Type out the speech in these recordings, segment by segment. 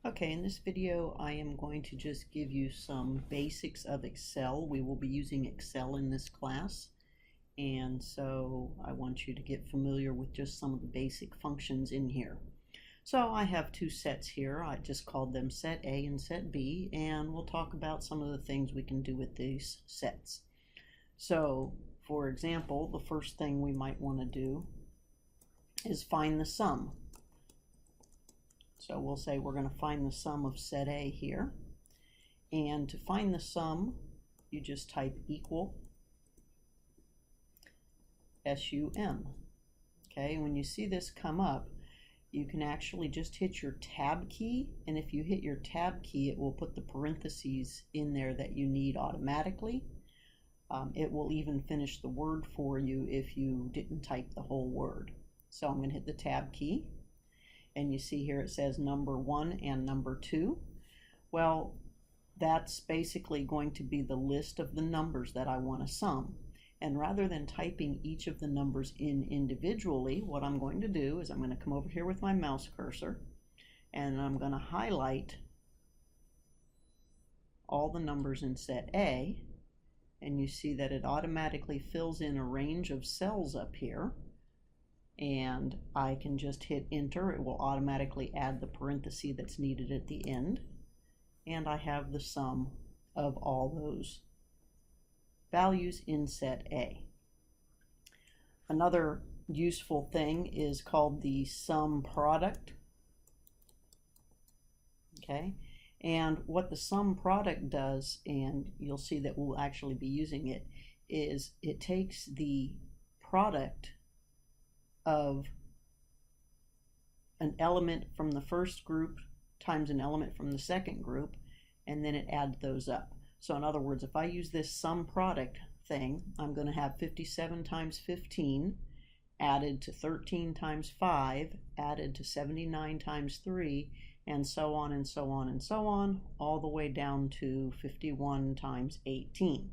Okay, in this video I am going to just give you some basics of Excel. We will be using Excel in this class, and so I want you to get familiar with just some of the basic functions in here. So I have two sets here. I just called them set A and set B, and we'll talk about some of the things we can do with these sets. So for example, the first thing we might want to do is find the sum. So we'll say we're going to find the sum of set A here. And to find the sum, you just type equal SUM. Okay, when you see this come up, you can actually just hit your tab key, and if you hit your tab key, it will put the parentheses in there that you need automatically. It will even finish the word for you if you didn't type the whole word. So I'm going to hit the tab key. And you see here it says number 1 and number 2. Well, that's basically going to be the list of the numbers that I want to sum. And rather than typing each of the numbers in individually, what I'm going to do is I'm going to come over here with my mouse cursor and I'm going to highlight all the numbers in set A, and you see that it automatically fills in a range of cells up here. And I can just hit enter. It will automatically add the parenthesis that's needed at the end, and I have the sum of all those values in set A. Another useful thing is called the sum product. Okay, and what the sum product does, and you'll see that we'll actually be using it, is it takes the product of an element from the first group times an element from the second group, and then it adds those up. So in other words, if I use this sum product thing, I'm going to have 57 times 15 added to 13 times 5 added to 79 times 3, and so on and so on and so on, all the way down to 51 times 18.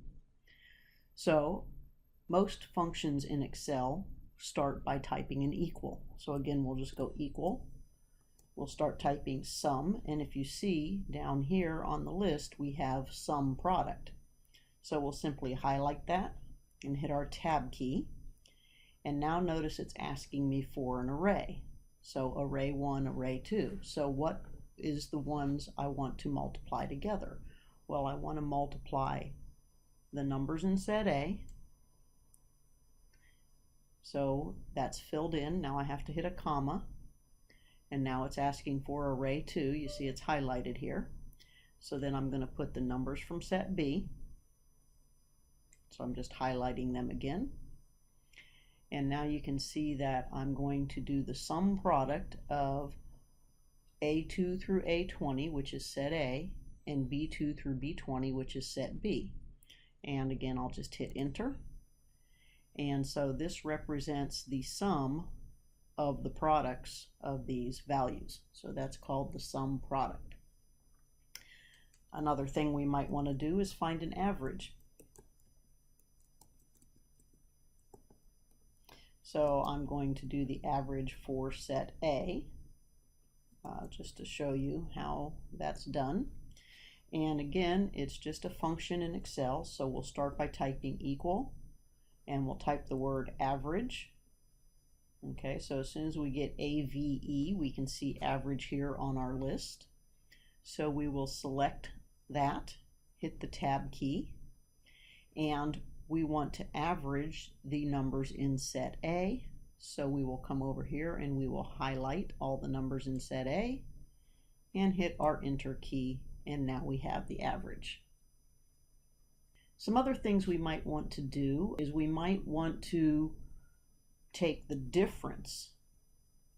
So most functions in Excel start by typing an equal. So again, we'll just go equal. We'll start typing sum, and if you see down here on the list, we have sum product. So we'll simply highlight that and hit our tab key. And now notice it's asking me for an array. So array 1, array 2. So what is the ones I want to multiply together? Well, I want to multiply the numbers in set A. So that's filled in. Now I have to hit a comma, and now it's asking for array 2. You see it's highlighted here. So then I'm going to put the numbers from set B. So I'm just highlighting them again. And now you can see that I'm going to do the sum product of A2 through A20, which is set A, and B2 through B20, which is set B. And again, I'll just hit enter. And so this represents the sum of the products of these values. So that's called the sum product. Another thing we might want to do is find an average. So I'm going to do the average for set A, just to show you how that's done. And again, it's just a function in Excel, so we'll start by typing equal. And we'll type the word average. Okay, so as soon as we get AVE, we can see average here on our list. So we will select that, hit the tab key, and we want to average the numbers in set A. So we will come over here and we will highlight all the numbers in set A and hit our enter key, and now we have the average. Some other things we might want to do is we might want to take the difference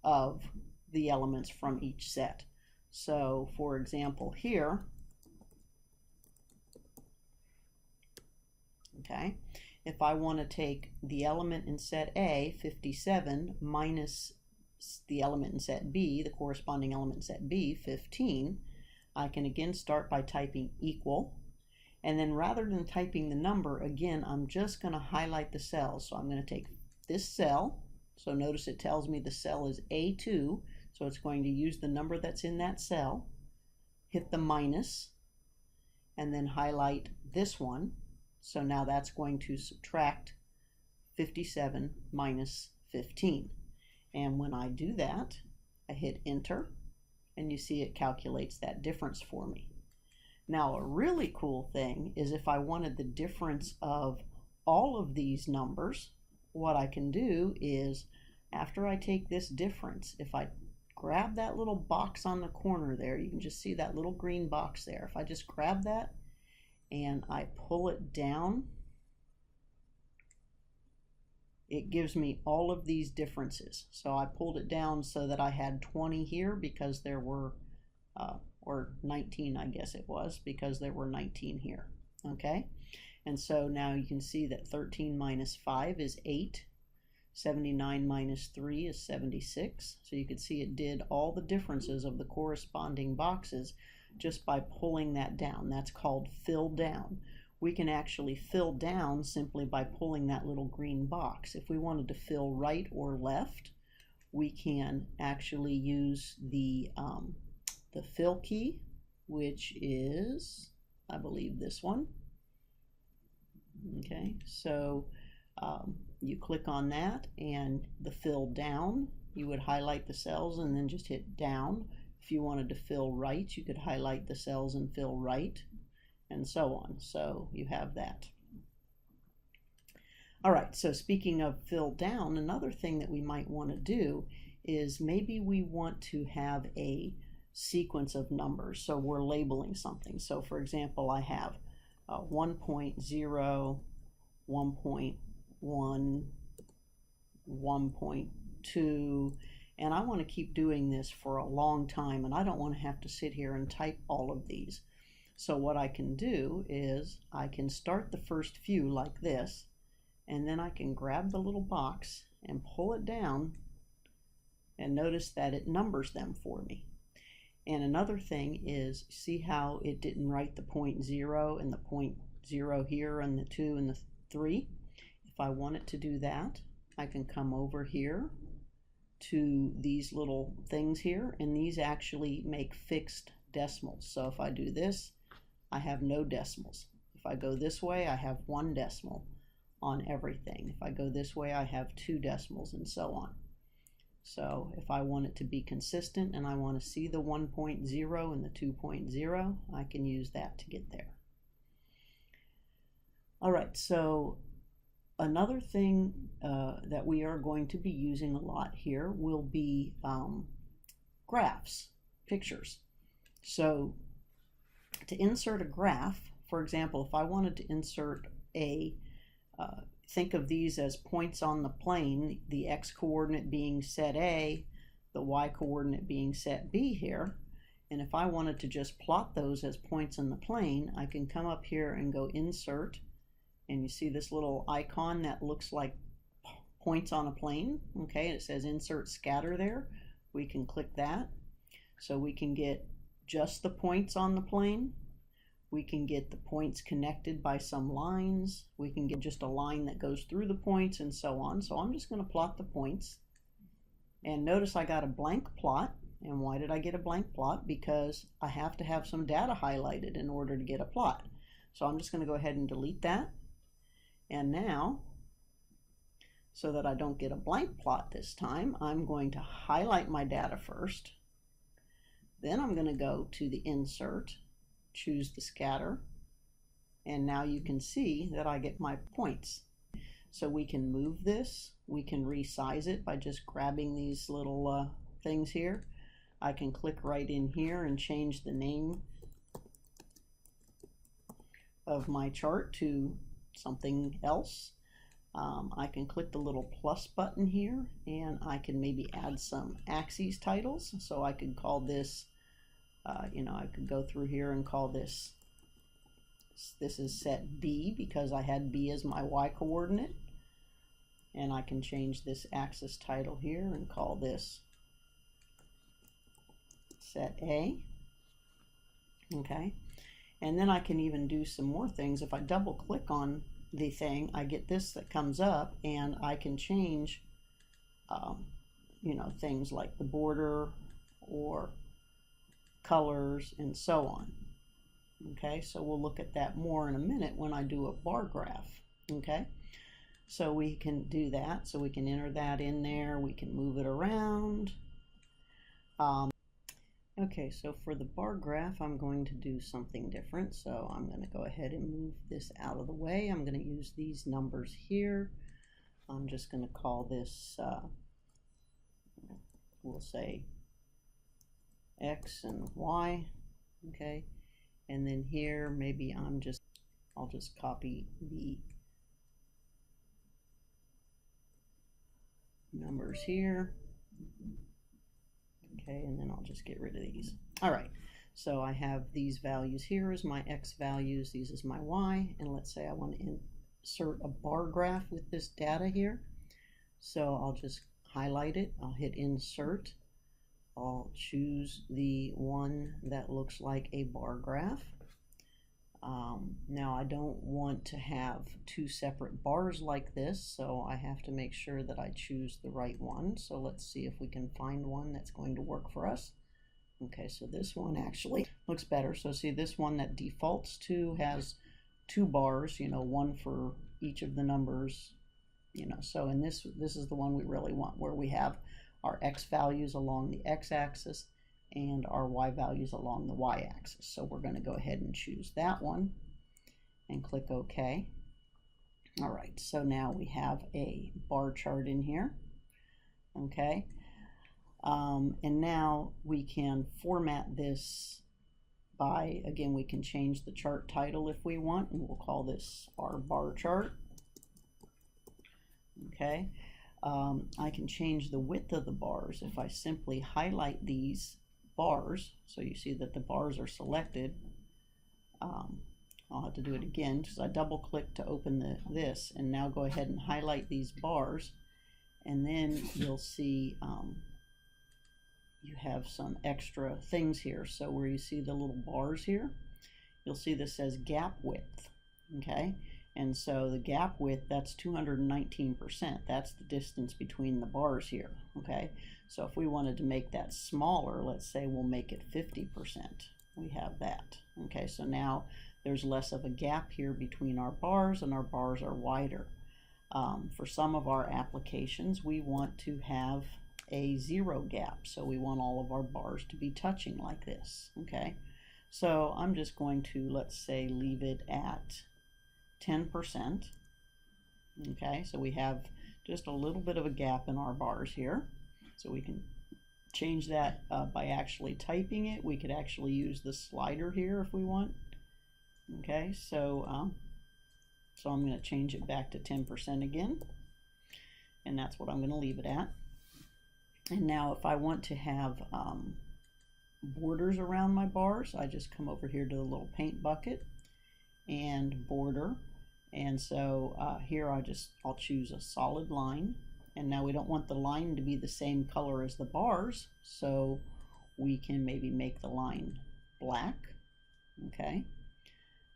of the elements from each set. So for example here, okay, if I want to take the element in set A, 57, minus the element in set B, the corresponding element in set B, 15, I can again start by typing equal. And then rather than typing the number, again, I'm just going to highlight the cells. So I'm going to take this cell. So notice it tells me the cell is A2. So it's going to use the number that's in that cell. hit the minus, and then highlight this one. So now that's going to subtract 57 minus 15. And when I do that, I hit enter, and you see it calculates that difference for me. Now, a really cool thing is if I wanted the difference of all of these numbers, what I can do is, after I take this difference, if I grab that little box on the corner there, you can just see that little green box there. If I just grab that and I pull it down, it gives me all of these differences. So I pulled it down so that I had 20 here because there were, or 19 I guess it was, because there were 19 here. Okay, and so now you can see that 13 minus 5 is 8. 79 minus 3 is 76. So you can see it did all the differences of the corresponding boxes just by pulling that down. That's called fill down. We can actually fill down simply by pulling that little green box. If we wanted to fill right or left, we can actually use the fill key, which is, I believe, this one. Okay, so you click on that, and the fill down, you would highlight the cells and then just hit down. If you wanted to fill right, you could highlight the cells and fill right, and so on. So you have that. All right, so speaking of fill down, another thing that we might want to do is maybe we want to have a sequence of numbers. So we're labeling something. So for example, I have 1.0, 1.1, 1.2, and I want to keep doing this for a long time, and I don't want to have to sit here and type all of these. So what I can do is I can start the first few like this, and then I can grab the little box and pull it down, and notice that it numbers them for me. And another thing is, see how it didn't write the 0 and the 0 here and the 2 and the 3? If I want it to do that, I can come over here to these little things here, and these actually make fixed decimals. So if I do this, I have no decimals. If I go this way, I have 1 decimal on everything. If I go this way, I have 2 decimals, and so on. So if I want it to be consistent and I want to see the 1.0 and the 2.0, I can use that to get there. All right, so another thing that we are going to be using a lot here will be graphs, pictures. So to insert a graph, for example, if I wanted to insert a, think of these as points on the plane, the x-coordinate being set A, the y-coordinate being set B here, and if I wanted to just plot those as points in the plane, I can come up here and go Insert, and you see this little icon that looks like points on a plane, okay, it says Insert Scatter there. We can click that, so we can get just the points on the plane. We can get the points connected by some lines. We can get just a line that goes through the points, and so on. So I'm just going to plot the points. And notice I got a blank plot. And why did I get a blank plot? Because I have to have some data highlighted in order to get a plot. So I'm just going to go ahead and delete that. And now, so that I don't get a blank plot this time, I'm going to highlight my data first. Then I'm going to go to the Insert, choose the Scatter, and now you can see that I get my points. So we can move this, we can resize it by just grabbing these little things here. I can click right in here and change the name of my chart to something else. I can click the little plus button here, and I can maybe add some axes titles. So I could call this, I could go through here and call this is set B, because I had B as my y coordinate. And I can change this axis title here and call this set A. Okay, and then I can even do some more things. If I double click on the thing, I get this that comes up, and I can change things like the border or colors, and so on. Okay, so we'll look at that more in a minute when I do a bar graph. Okay, so we can do that. So we can enter that in there. We can move it around. Okay, so for the bar graph, I'm going to do something different. So I'm going to go ahead and move this out of the way. I'm going to use these numbers here. I'm just going to call this, we'll say X and Y. Okay, and then here maybe I'll just copy the numbers here. Okay, and then I'll just get rid of these. All right, so I have these values here as my X values, these as my Y, and let's say I want to insert a bar graph with this data here. So I'll just highlight it, I'll hit insert, I'll choose the one that looks like a bar graph. Now I don't want to have two separate bars like this, so I have to make sure that I choose the right one. So let's see if we can find one that's going to work for us. Okay, so this one actually looks better. So see, this one that defaults to has two bars, you know, one for each of the numbers, you know. So in this is the one we really want, where we have our X values along the X axis and our Y values along the Y axis. So we're going to go ahead and choose that one and click OK. All right, so now we have a bar chart in here. Okay, and now we can format this by, again, we can change the chart title if we want, and we'll call this our bar chart. Okay, I can change the width of the bars if I simply highlight these bars, so you see that the bars are selected. I'll have to do it again because I double click to open this, and now go ahead and highlight these bars, and then you'll see you have some extra things here. So where you see the little bars here, you'll see this says gap width. Okay, and so the gap width, that's 219%. That's the distance between the bars here. Okay, so if we wanted to make that smaller, let's say we'll make it 50%. We have that. Okay, so now there's less of a gap here between our bars, and our bars are wider. For some of our applications, we want to have a zero gap, so we want all of our bars to be touching like this. Okay, so I'm just going to, let's say, leave it at 10%. Okay, so we have just a little bit of a gap in our bars here, so we can change that by actually typing it. We could actually use the slider here if we want. Okay, so I'm going to change it back to 10% again, and that's what I'm going to leave it at. And now if I want to have borders around my bars, I just come over here to the little paint bucket and border, and so here I'll choose a solid line. And now we don't want the line to be the same color as the bars, so we can maybe make the line black. Okay,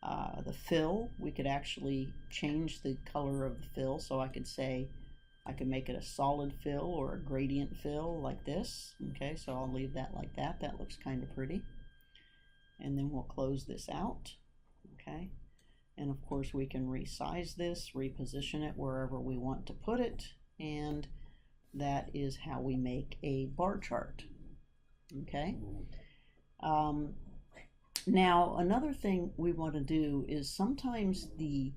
the fill, we could actually change the color of the fill, so I could say I could make it a solid fill or a gradient fill like this. Okay, so I'll leave that like that. That looks kind of pretty. And then we'll close this out. Okay, and of course we can resize this, reposition it wherever we want to put it, and that is how we make a bar chart. Okay. Now another thing we want to do is sometimes the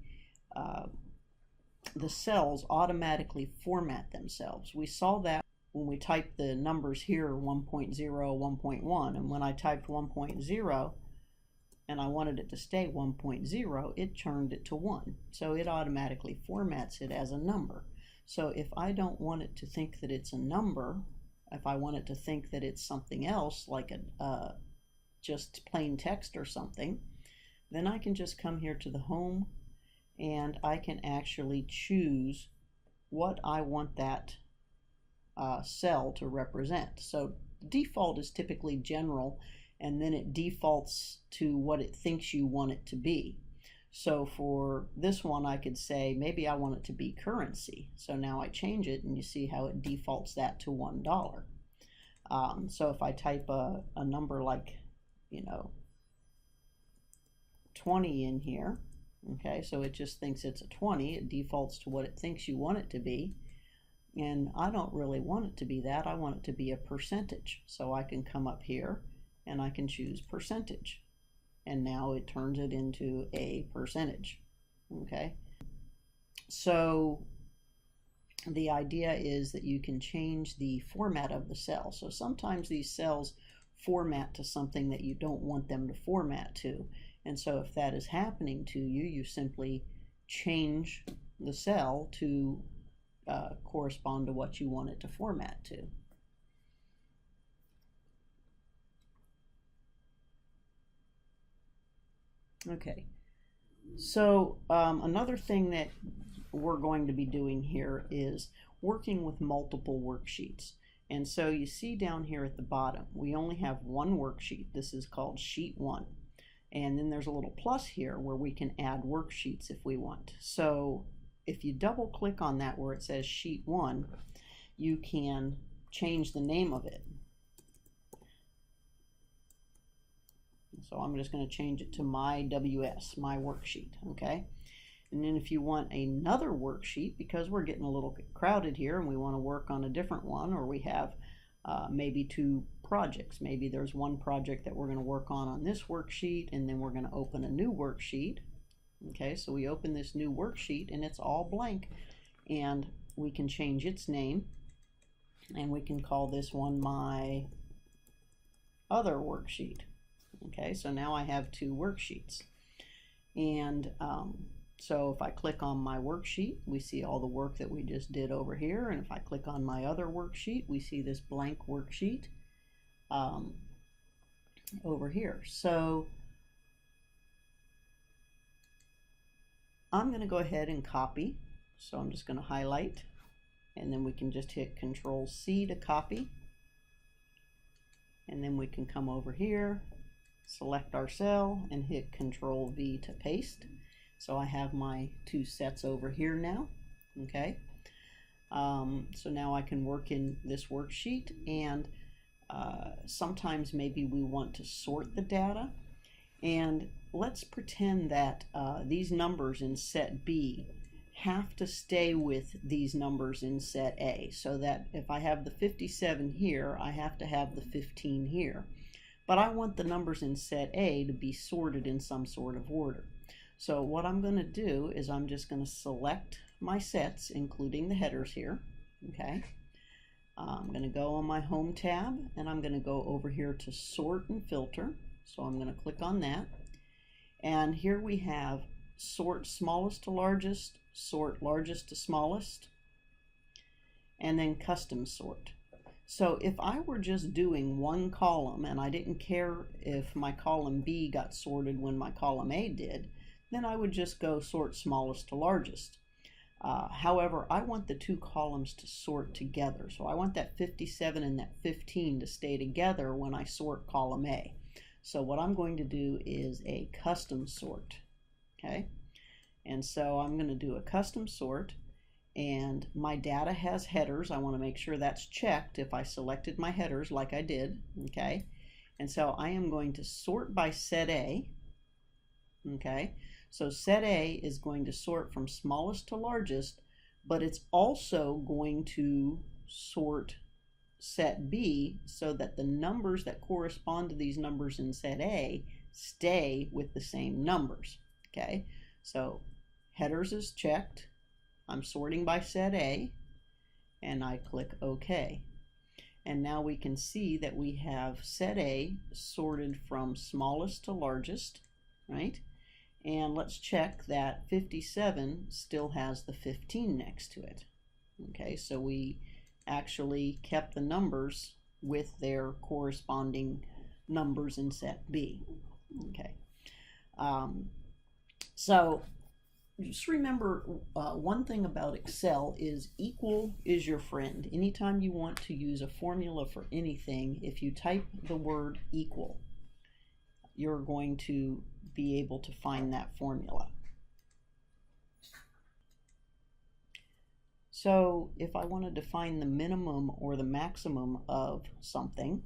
cells automatically format themselves. We saw that when we typed the numbers here, 1.0, 1.1, and when I typed 1.0 and I wanted it to stay 1.0, it turned it to 1. So it automatically formats it as a number. So if I don't want it to think that it's a number, if I want it to think that it's something else, like just plain text or something, then I can just come here to the home, and I can actually choose what I want that cell to represent. So default is typically general, and then it defaults to what it thinks you want it to be. So for this one, I could say maybe I want it to be currency. So now I change it, and you see how it defaults that to $1. So if I type a number like 20 in here. Okay, so it just thinks it's a 20. It defaults to what it thinks you want it to be. And I don't really want it to be that. I want it to be a percentage. So I can come up here and I can choose percentage. And now it turns it into a percentage. Okay, so the idea is that you can change the format of the cell. So sometimes these cells format to something that you don't want them to format to. And so if that is happening to you, you simply change the cell to correspond to what you want it to format to. Okay, so another thing that we're going to be doing here is working with multiple worksheets. And so you see down here at the bottom, we only have one worksheet. This is called Sheet 1. And then there's a little plus here where we can add worksheets if we want. So if you double click on that where it says Sheet 1, you can change the name of it. So I'm just going to change it to My WS, My Worksheet, okay? And then if you want another worksheet, because we're getting a little crowded here and we want to work on a different one, or we have maybe two projects. Maybe there's one project that we're going to work on this worksheet, and then we're going to open a new worksheet. Okay, so we open this new worksheet and it's all blank, and we can change its name, and we can call this one My Other Worksheet. Okay, so now I have two worksheets. And so if I click on my worksheet, we see all the work that we just did over here. And if I click on my other worksheet, we see this blank worksheet over here. So I'm going to go ahead and copy. So I'm just going to highlight, and then we can just hit Control C to copy. And then we can come over here, select our cell, and hit Control V to paste. So I have my two sets over here now. Okay, so now I can work in this worksheet, and sometimes maybe we want to sort the data. And let's pretend that these numbers in set B have to stay with these numbers in set A, so that if I have the 57 here, I have to have the 15 here. But I want the numbers in set A to be sorted in some sort of order. So what I'm going to do is I'm just going to select my sets, including the headers here. Okay, I'm going to go on my Home tab, and I'm going to go over here to Sort and Filter. So I'm going to click on that. And here we have Sort Smallest to Largest, Sort Largest to Smallest, and then Custom Sort. So if I were just doing one column and I didn't care if my column B got sorted when my column A did, then I would just go Sort Smallest to Largest. However, I want the two columns to sort together. So I want that 57 and that 15 to stay together when I sort column A. So what I'm going to do is a custom sort. Okay, and so I'm going to do a custom sort, and my data has headers. I want to make sure that's checked if I selected my headers like I did. Okay, and so I am going to sort by set A. Okay, so set A is going to sort from smallest to largest, but it's also going to sort set B so that the numbers that correspond to these numbers in set A stay with the same numbers. Okay, so headers is checked. I'm sorting by set A, and I click OK. And now we can see that we have set A sorted from smallest to largest, right? And let's check that 57 still has the 15 next to it. Okay, so we actually kept the numbers with their corresponding numbers in set B. Okay, so just remember one thing about Excel is equal is your friend. Anytime you want to use a formula for anything, if you type the word equal, you're going to be able to find that formula. So if I wanted to find the minimum or the maximum of something,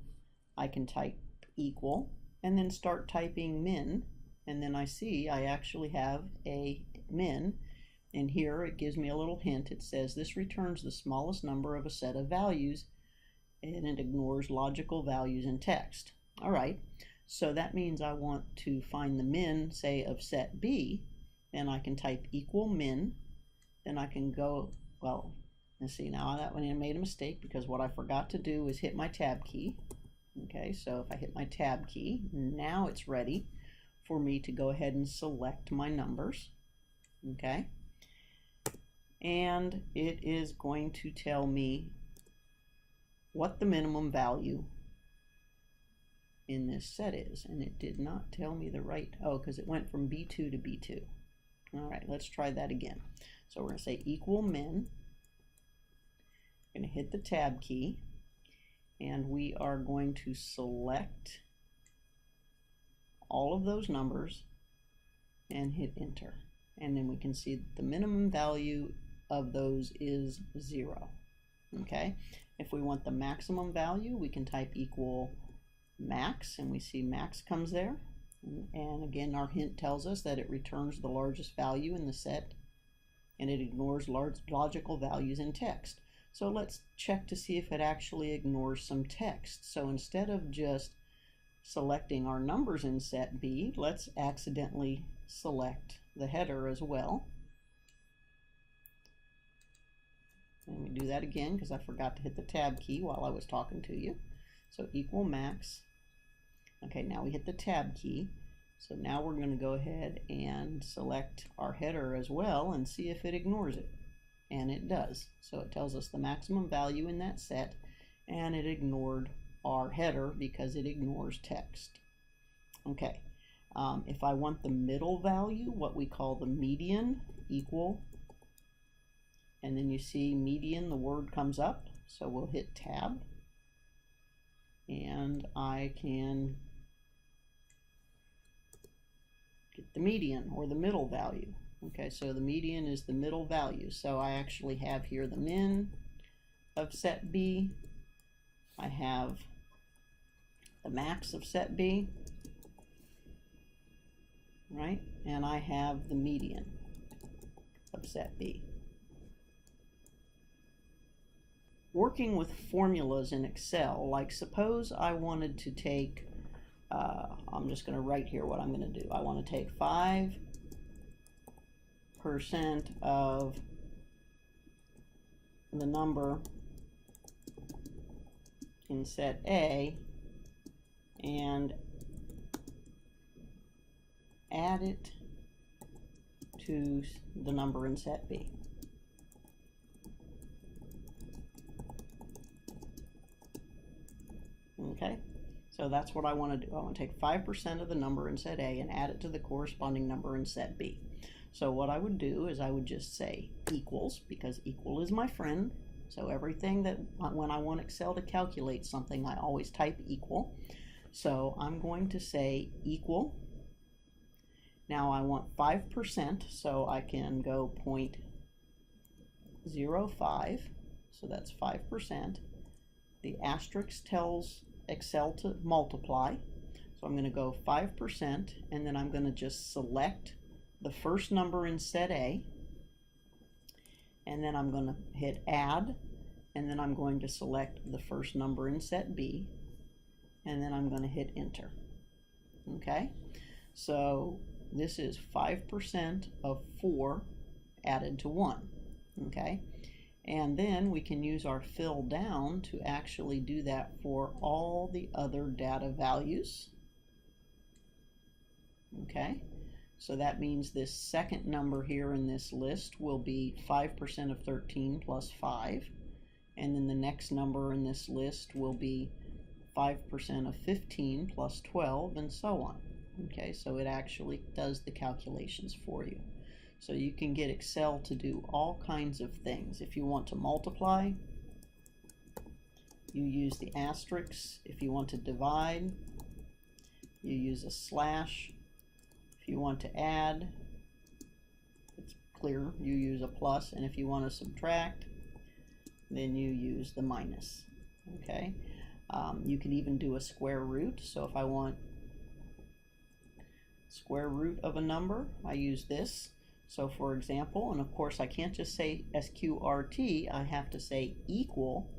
I can type equal, and then start typing min, and then I see I actually have a min, and here it gives me a little hint. It says this returns the smallest number of a set of values, and it ignores logical values in text. All right, so that means I want to find the min, say, of set B, and I can type equal min. Then I can go, well, let's see, now that one I made a mistake because what I forgot to do is hit my tab key. Okay, so if I hit my tab key, now it's ready for me to go ahead and select my numbers. Okay, and it is going to tell me what the minimum value in this set is, and it did not tell me the right, oh, because it went from B2 to B2. All right, let's try that again. So we're going to say equal min, going to hit the tab key, and we are going to select all of those numbers and hit enter, and then we can see that the minimum value of those is 0. Okay, if we want the maximum value, we can type equal max, and we see max comes there, and again our hint tells us that it returns the largest value in the set and it ignores logical values in text. So let's check to see if it actually ignores some text. So instead of just selecting our numbers in set B, let's accidentally select the header as well. Let me do that again because I forgot to hit the tab key while I was talking to you. So equal max. Okay, now we hit the tab key. So now we're going to go ahead and select our header as well and see if it ignores it. And it does. So it tells us the maximum value in that set, and it ignored our header because it ignores text. Okay, if I want the middle value, what we call the median, equal, and then you see median, the word comes up, so we'll hit tab, and I can get the median or the middle value. Okay, so the median is the middle value. So I actually have here the min of set B. I have the max of set B, right? And I have the median of set B. Working with formulas in Excel, like suppose I wanted to take, I'm just going to write here what I'm going to do. I want to take 5% of the number in set A and add it to the number in set B. Okay, so that's what I want to do. I want to take 5% of the number in set A and add it to the corresponding number in set B. So what I would do is I would just say equals, because equal is my friend. So everything that, when I want Excel to calculate something, I always type equal. So I'm going to say equal. Now I want 5%, so I can go 0.05, so that's 5%. The asterisk tells Excel to multiply, so I'm going to go 5%, and then I'm going to just select the first number in set A, and then I'm going to hit add, and then I'm going to select the first number in set B, and then I'm going to hit enter. Okay, so this is 5% of 4 added to 1. Okay, and then we can use our fill down to actually do that for all the other data values. Okay, so that means this second number here in this list will be 5% of 13 plus 5, and then the next number in this list will be 5% of 15 plus 12, and so on. Okay, so it actually does the calculations for you. So you can get Excel to do all kinds of things. If you want to multiply, you use the asterisk. If you want to divide, you use a slash. If you want to add, it's clear, you use a plus. And if you want to subtract, then you use the minus. Okay, you can even do a square root. So if I want square root of a number, I use this. So for example, and of course I can't just say SQRT, I have to say equal,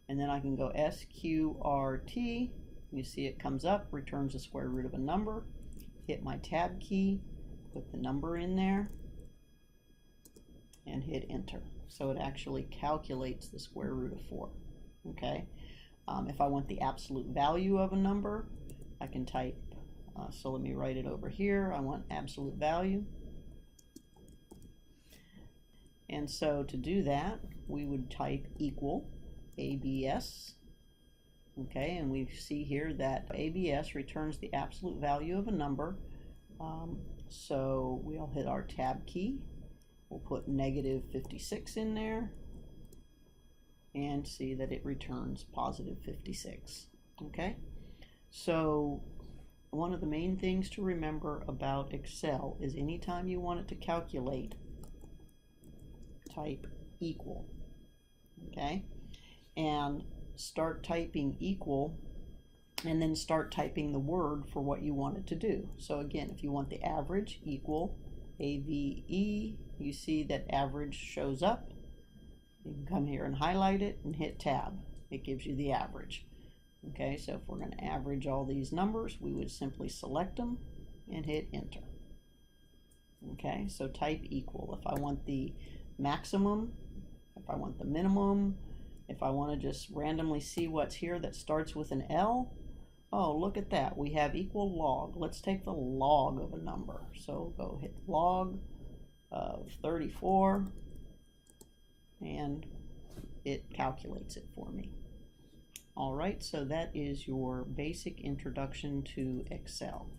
and then I can go SQRT. You see it comes up, returns the square root of a number, hit my tab key, put the number in there, and hit enter. So it actually calculates the square root of 4. Okay. If I want the absolute value of a number, I can type, so let me write it over here. I want absolute value. And so to do that, we would type equal ABS. Okay, and we see here that ABS returns the absolute value of a number. So we'll hit our tab key. We'll put negative 56 in there and see that it returns positive 56. Okay, so one of the main things to remember about Excel is anytime you want it to calculate, type equal. Okay, and start typing equal, and then start typing the word for what you want it to do. So again, if you want the average, equal AVE, you see that average shows up. You can come here and highlight it and hit tab. It gives you the average. Okay, so if we're going to average all these numbers, we would simply select them and hit enter. Okay, so type equal. If I want the maximum, if I want the minimum, if I want to just randomly see what's here that starts with an L, oh, look at that. We have equal log. Let's take the log of a number. So go hit log of 34, and it calculates it for me. All right, so that is your basic introduction to Excel.